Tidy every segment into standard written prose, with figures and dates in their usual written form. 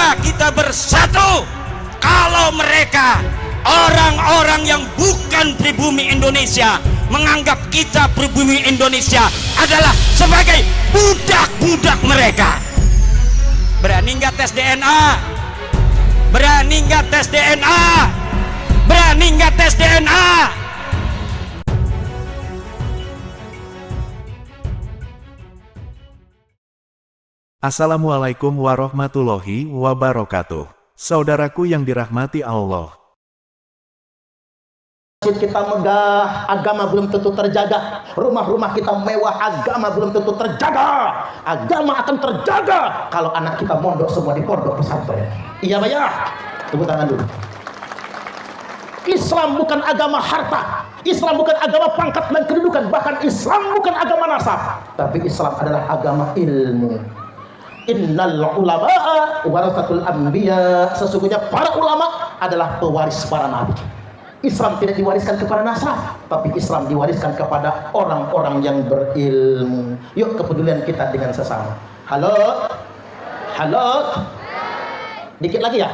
Kenapa kita bersatu kalau mereka orang-orang yang bukan pribumi Indonesia menganggap kita pribumi Indonesia adalah sebagai budak-budak mereka? Berani nggak tes DNA? Berani nggak tes DNA? Berani nggak tes DNA? Assalamualaikum warahmatullahi wabarakatuh. Saudaraku yang dirahmati Allah. Masjid kita megah, agama belum tentu terjaga. Rumah-rumah kita mewah, agama belum tentu terjaga. Agama akan terjaga kalau anak kita mondok semua di pondok pesantren. Iya Pak ya? Tepuk tangan dulu. Islam bukan agama harta, Islam bukan agama pangkat dan kedudukan, bahkan Islam bukan agama nasab, tapi Islam adalah agama ilmu. Innal ulama'a warasatul anbiya, sesungguhnya para ulama adalah pewaris para nabi. Islam tidak diwariskan kepada nasab, tapi Islam diwariskan kepada orang-orang yang berilmu. Yuk, kepedulian kita dengan sesama. Halo? Halo? Dikit lagi ya?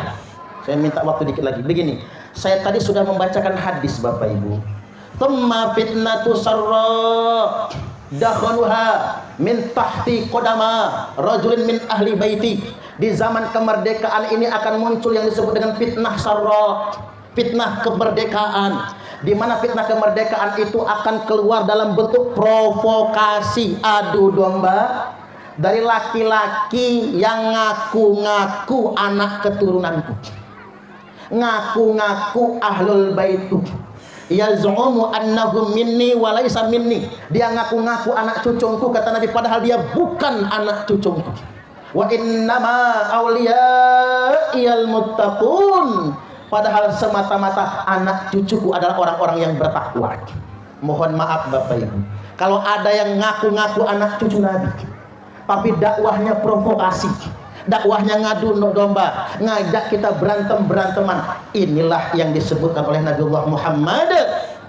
Saya minta waktu dikit lagi. Begini, saya tadi sudah membacakan hadis Bapak Ibu. Thumma fitnatu sarra dakhaluha min tahti qadama rajulin min ahli baiti. Di zaman kemerdekaan ini akan muncul yang disebut dengan fitnah sarra, fitnah kemerdekaan, di mana fitnah kemerdekaan itu akan keluar dalam bentuk provokasi adu domba dari laki-laki yang ngaku-ngaku anak keturunanku, ngaku-ngaku ahlul baitu, yaz'umu annahu minni wa laisa minni. Dia ngaku-ngaku anak cucuku, kata Nabi, padahal dia bukan anak cucuku. Wa innama awliya'iyal muttaqun, padahal semata-mata anak cucuku adalah orang-orang yang bertakwa. Mohon maaf Bapak Ibu, kalau ada yang ngaku-ngaku anak cucu Nabi tapi dakwahnya provokasi, dakwahnya ngadu domba, ngajak kita berantem-beranteman, inilah yang disebutkan oleh Nabiullah Muhammad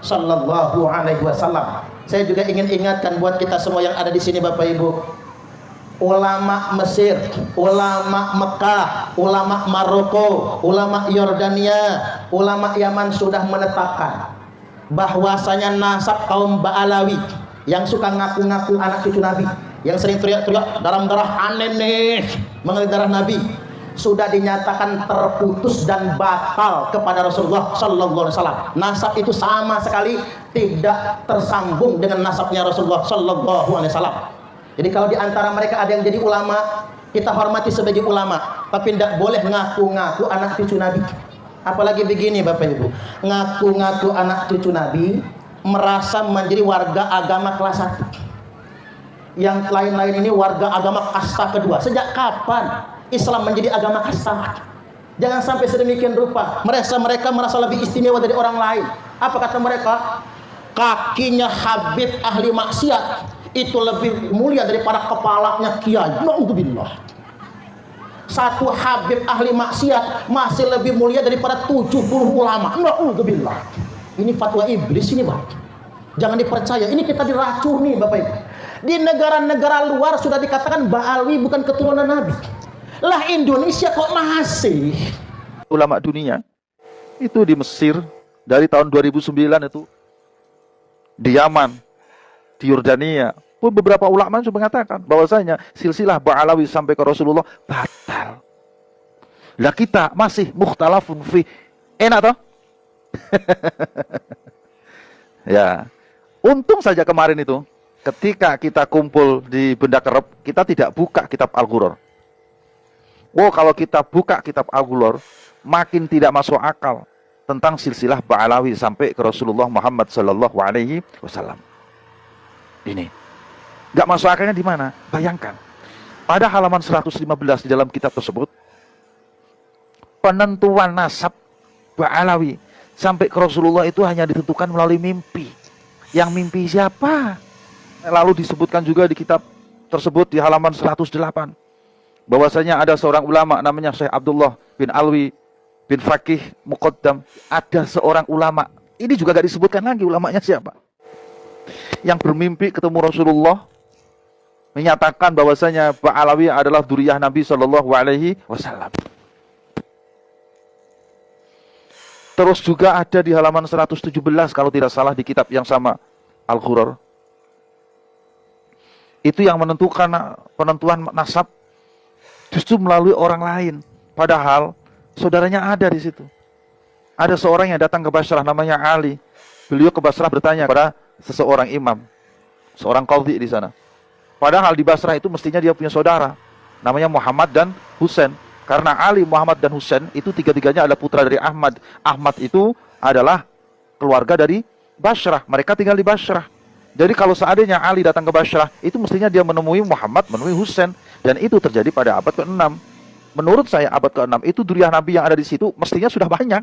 sallallahu alaihi wasallam. Saya juga ingin ingatkan buat kita semua yang ada di sini Bapak Ibu, ulama Mesir, ulama Mekah, ulama Maroko, ulama Yordania, ulama Yaman sudah menetapkan bahwasanya nasab kaum Ba'alawi yang suka ngaku-ngaku anak cucu Nabi, yang sering teriak-teriak dalam darah aneh nih, mengalir darah Nabi, sudah dinyatakan terputus dan batal kepada Rasulullah sallallahu alaihi wasallam. Nasab itu sama sekali tidak tersambung dengan nasabnya Rasulullah sallallahu alaihi wasallam. Jadi kalau di antara mereka ada yang jadi ulama, kita hormati sebagai ulama, tapi tidak boleh ngaku-ngaku anak cucu Nabi. Apalagi begini Bapak Ibu, ngaku-ngaku anak cucu Nabi, merasa menjadi warga agama kelas 1. Yang lain-lain ini warga agama kasta kedua. Sejak kapan Islam menjadi agama kasta? Jangan sampai sedemikian rupa mereka merasa lebih istimewa dari orang lain. Apa kata mereka? Kakinya Habib ahli maksiat itu lebih mulia daripada kepalanya kiai. Na'udzubillah. Satu Habib ahli maksiat masih lebih mulia daripada 70 ulama. Na'udzubillah. Ini fatwa iblis ini, Pak. Jangan dipercaya. Ini kita diracuni Bapak Ibu. Di negara-negara luar sudah dikatakan Ba'alwi bukan keturunan Nabi. Lah Indonesia kok masih? Ulama dunia itu di Mesir dari tahun 2009 itu, di Yaman, di Yordania pun beberapa ulama sudah mengatakan bahwasanya silsilah Ba'alawi sampai ke Rasulullah batal. Lah kita masih mukhtalafun fi. Enak toh? Ya. Untung saja kemarin itu ketika kita kumpul di Benda Kerep, kita tidak buka kitab Al-Ghuror. Wow, kalau kita buka kitab Al-Ghuror, makin tidak masuk akal tentang silsilah Ba'alawi sampai ke Rasulullah Muhammad sallallahu alaihi wasallam. Ini nggak masuk akalnya di mana? Bayangkan, pada halaman 115 di dalam kitab tersebut, penentuan nasab Ba'alawi sampai ke Rasulullah itu hanya ditentukan melalui mimpi. Yang mimpi siapa? Lalu disebutkan juga di kitab tersebut di halaman 108 bahwasanya ada seorang ulama namanya Syekh Abdullah bin Alwi bin Faqih Muqaddam. Ada seorang ulama, ini juga gak disebutkan lagi ulamanya siapa, yang bermimpi ketemu Rasulullah, menyatakan bahwasanya Ba'alawi adalah duriyah Nabi Shallallahu Alaihi Wasallam. Terus juga ada di halaman 117 kalau tidak salah di kitab yang sama, Al-Ghuror. Itu yang menentukan penentuan nasab justru melalui orang lain. Padahal saudaranya ada di situ. Ada seorang yang datang ke Basrah namanya Ali. Beliau ke Basrah bertanya kepada seseorang imam, seorang qadhi di sana. Padahal di Basrah itu mestinya dia punya saudara namanya Muhammad dan Husain. Karena Ali, Muhammad dan Husain itu tiga-tiganya adalah putra dari Ahmad. Ahmad itu adalah keluarga dari Basrah. Mereka tinggal di Basrah. Jadi kalau seandainya Ali datang ke Basrah, itu mestinya dia menemui Muhammad, menemui Husain. Dan itu terjadi pada abad ke-6. Menurut saya abad ke-6 itu duriyah Nabi yang ada di situ mestinya sudah banyak.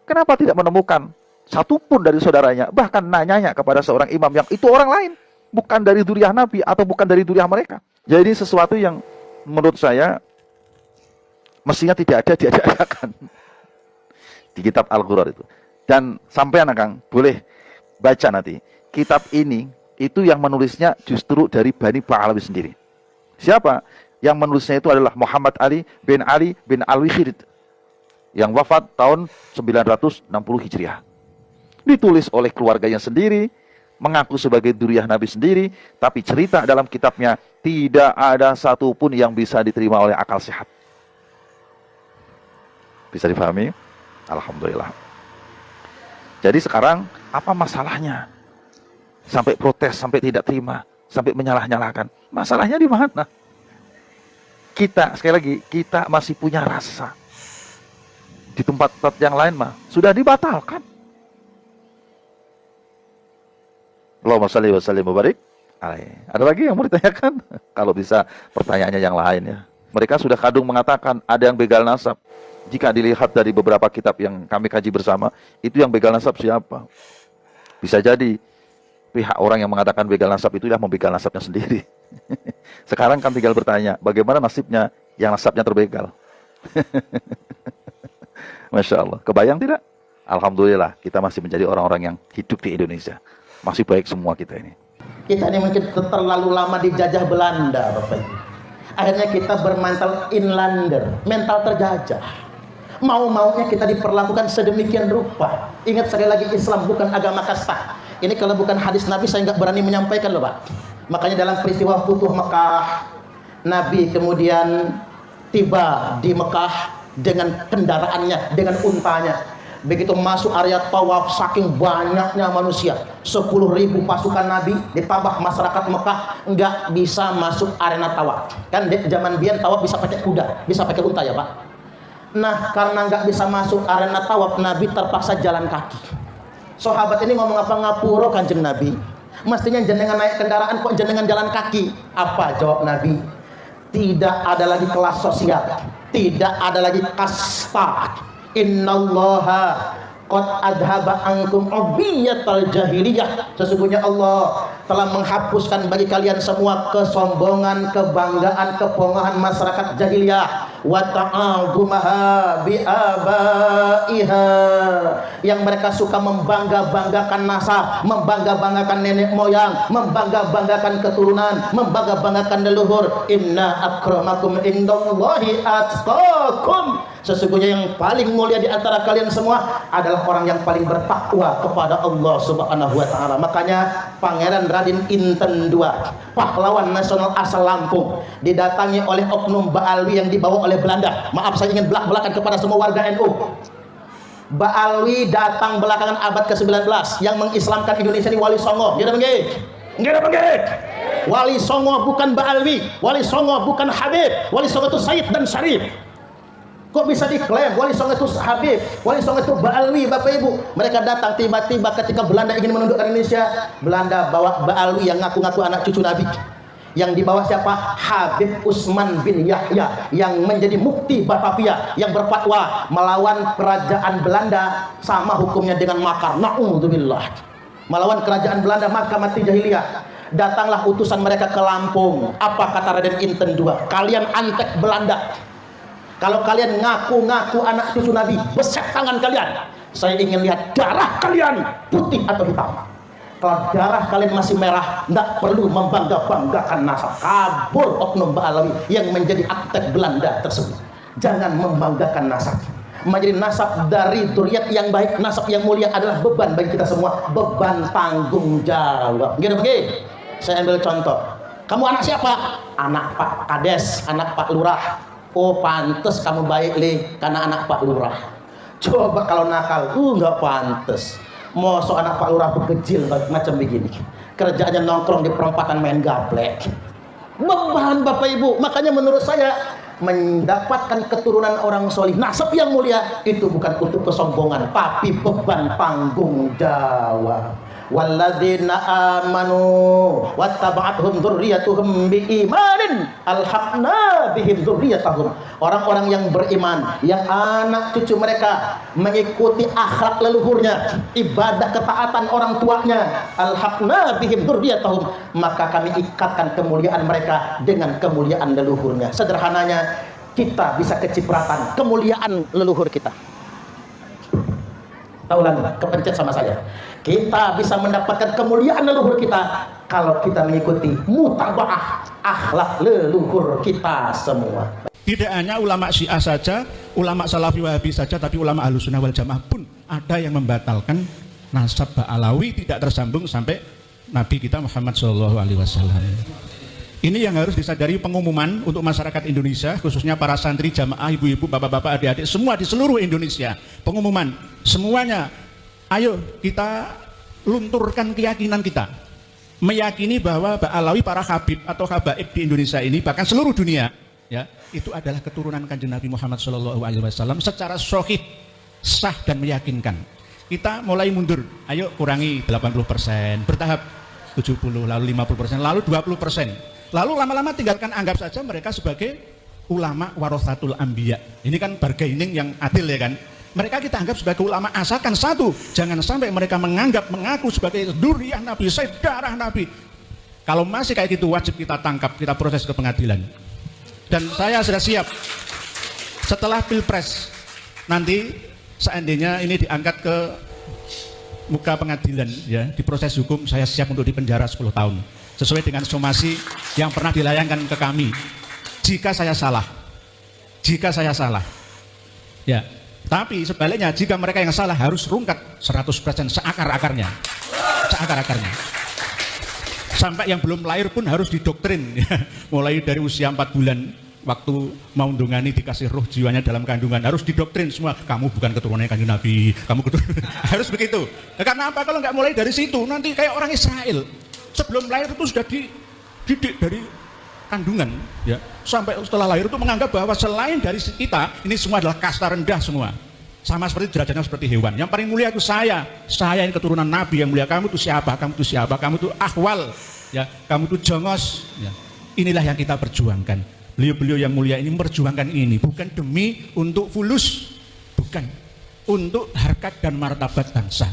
Kenapa tidak menemukan satu pun dari saudaranya? Bahkan nanyanya kepada seorang imam yang itu orang lain, bukan dari duriyah Nabi atau bukan dari duriyah mereka. Jadi sesuatu yang menurut saya mestinya tidak ada diadakan di kitab Al-Ghuror itu. Dan sampai Kang boleh baca nanti. Kitab ini itu yang menulisnya justru dari Bani Ba'alawi sendiri. Siapa? Yang menulisnya itu adalah Muhammad Ali bin Al-Wikhid yang wafat tahun 960 Hijriah. Ditulis oleh keluarganya sendiri, mengaku sebagai duriyah Nabi sendiri, tapi cerita dalam kitabnya tidak ada satupun yang bisa diterima oleh akal sehat. Bisa dipahami? Alhamdulillah. Jadi sekarang apa masalahnya? Sampai protes, sampai tidak terima, sampai menyalah-nyalahkan. Masalahnya di mana? Kita, sekali lagi, kita masih punya rasa. Di tempat-tempat yang lain mah sudah dibatalkan. Allahumma shalli wa sallim wa barik alaihi. Ada lagi yang mau ditanyakan? Kalau bisa pertanyaannya yang lain ya. Mereka sudah kadung mengatakan ada yang begal nasab. Jika dilihat dari beberapa kitab yang kami kaji bersama, itu yang begal nasab siapa? Bisa jadi pihak orang yang mengatakan begal nasab itu yang membegal nasabnya sendiri. Sekarang kan tinggal bertanya, bagaimana nasibnya yang nasabnya terbegal? Masya Allah. Kebayang tidak? Alhamdulillah, kita masih menjadi orang-orang yang hidup di Indonesia. Masih baik semua kita ini. Kita ini mungkin terlalu lama dijajah Belanda, Bapak Ibu. Akhirnya kita bermental inlander, mental terjajah. Mau-maunya kita diperlakukan sedemikian rupa. Ingat sekali lagi, Islam bukan agama kasta. Ini kalau bukan hadis Nabi saya nggak berani menyampaikan loh Pak. Makanya dalam peristiwa Futuh Mekah, Nabi kemudian tiba di Mekah dengan kendaraannya, dengan untanya. Begitu masuk area tawaf, saking banyaknya manusia, 10.000 pasukan Nabi ditambah masyarakat Mekah nggak bisa masuk arena tawaf. Kan di zaman biar tawaf bisa pakai kuda, bisa pakai unta ya Pak. Nah karena nggak bisa masuk arena tawaf, Nabi terpaksa jalan kaki. Sahabat ini ngomong apa ngapuro Kanjeng Nabi? Mestinya jenengan naik kendaraan kok jenengan jalan kaki? Apa jawab Nabi? Tidak ada lagi kelas sosial, tidak ada lagi kasta. Innallaha qad adhaba ankum ubiyatal jahiliyah. Sesungguhnya Allah telah menghapuskan bagi kalian semua kesombongan, kebanggaan, kepongahan masyarakat jahiliyah. Wa ta'adumaha bi abaiha, yang mereka suka membangga-banggakan nasab, membangga-banggakan nenek moyang, membangga-banggakan keturunan, membangga-banggakan leluhur. Inna akramakum indallahi atqakum. Sesungguhnya yang paling mulia di antara kalian semua adalah orang yang paling bertakwa kepada Allah Subhanahu wa taala. Makanya Pangeran Raden Inten II, pahlawan nasional asal Lampung, didatangi oleh oknum Ba'alwi yang dibawa oleh Belanda. Maaf saya ingin belak-belakan kepada semua warga NU. Ba'alwi datang belakangan abad ke-19 yang mengislamkan Indonesia ini Wali Songo. Nggih nggih. Nggih nggih. Wali Songo bukan Ba'alwi, Wali Songo bukan Habib, Wali Songo itu Said dan Syarif. Kok bisa diklaim Wali Songo itu Habib, Wali Songo itu Ba'alwi, Bapak Ibu? Mereka datang tiba-tiba ketika Belanda ingin menundukkan Indonesia. Belanda bawa Ba'alwi yang ngaku-ngaku anak cucu Nabi. Yang dibawa siapa? Habib Usman bin Yahya yang menjadi mufti Batavia, yang berfatwa melawan kerajaan Belanda sama hukumnya dengan makar. Na'udzubillah. Melawan kerajaan Belanda maka mati jahiliyah. Datanglah utusan mereka ke Lampung. Apa kata Raden Inten II? Kalian antek Belanda. Kalau kalian ngaku-ngaku anak cucu Nabi, beset tangan kalian. Saya ingin lihat darah kalian putih atau hitam. Kalau darah kalian masih merah, tidak perlu membangga-banggakan nasab. Kabur oknum Ba'alawi yang menjadi aktek Belanda tersebut. Jangan membanggakan nasab. menjadi nasab dari zuriat yang baik, nasab yang mulia adalah beban bagi kita semua, beban tanggung jawab. Gitu begini. Saya ambil contoh. Kamu anak siapa? Anak Pak Kades, anak Pak Lurah. Oh pantes kamu baik karena anak Pak Lurah. Coba kalau nakal, nggak pantes. Mosok anak Pak Lurah bekecil macam begini. Kerjaannya nongkrong di perempatan main gaplek. Beban Bapak Ibu. Makanya menurut saya mendapatkan keturunan orang solih, nasab yang mulia itu bukan untuk kesombongan, tapi beban tanggung jawab. Walladzina amanu wattaba'athum dzurriyyatuhum biimanin alhaqna bihim dzurriyyatahum. Orang-orang yang beriman, yang anak cucu mereka mengikuti akhlak leluhurnya, ibadah ketaatan orang tuanya, alhaqna bihim dzurriyyatahum, maka kami ikatkan kemuliaan mereka dengan kemuliaan leluhurnya. Sederhananya, kita bisa kecipratan kemuliaan leluhur kita. Tahu lagi, kepencet sama saya. Kita bisa mendapatkan kemuliaan leluhur kita kalau kita mengikuti mutabaah akhlak leluhur kita semua. Tidak hanya ulama Syiah saja, ulama Salafi Wahabi saja, tapi ulama Ahlussunnah wal Jamaah pun ada yang membatalkan nasab Ba'alawi tidak tersambung sampai Nabi kita Muhammad SAW. Ini yang harus disadari, pengumuman untuk masyarakat Indonesia, khususnya para santri, jamaah, ibu-ibu, bapak-bapak, adik-adik, semua di seluruh Indonesia. Pengumuman, semuanya, ayo kita lunturkan keyakinan kita. Meyakini bahwa Ba'alawi, para habib atau habaib di Indonesia ini, bahkan seluruh dunia, ya, itu adalah keturunan Kanjeng Nabi Muhammad SAW secara sahih, sah dan meyakinkan. Kita mulai mundur, ayo kurangi 80%, bertahap 70, lalu 50%, lalu 20%. Lalu lama-lama tinggalkan, anggap saja mereka sebagai ulama warathatul anbiya. Ini kan bargaining yang adil ya kan. Mereka kita anggap sebagai ulama, asalkan satu, jangan sampai mereka mengaku sebagai dzurriyyah Nabi, saudara Nabi. Kalau masih kayak gitu, wajib kita tangkap, kita proses ke pengadilan. Dan saya sudah siap setelah Pilpres nanti seandainya ini diangkat ke muka pengadilan, ya, diproses hukum, saya siap untuk dipenjara 10 tahun sesuai dengan somasi yang pernah dilayangkan ke kami. Jika saya salah, ya. Tapi sebaliknya, jika mereka yang salah harus rungkat 100% seakar-akarnya, sampai yang belum lahir pun harus didoktrin, ya. Mulai dari usia 4 bulan, waktu mau ndongani dikasih roh jiwanya dalam kandungan, harus didoktrin semua, kamu bukan keturunannya Kanjeng Nabi, kamu keturunan. Harus begitu. Nah, karena apa? Kalau nggak mulai dari situ, nanti kayak orang Israel. Sebelum lahir itu sudah dididik dari kandungan, ya, sampai setelah lahir itu menganggap bahwa selain dari kita, ini semua adalah kasta rendah semua, sama seperti derajatnya seperti hewan. Yang paling mulia itu saya ini keturunan Nabi yang mulia. Kamu itu siapa? Kamu itu ahwal, ya, kamu itu jongos, ya. Inilah yang kita perjuangkan. Beliau-beliau yang mulia ini memperjuangkan ini bukan demi untuk fulus, bukan untuk harkat dan martabat bangsa.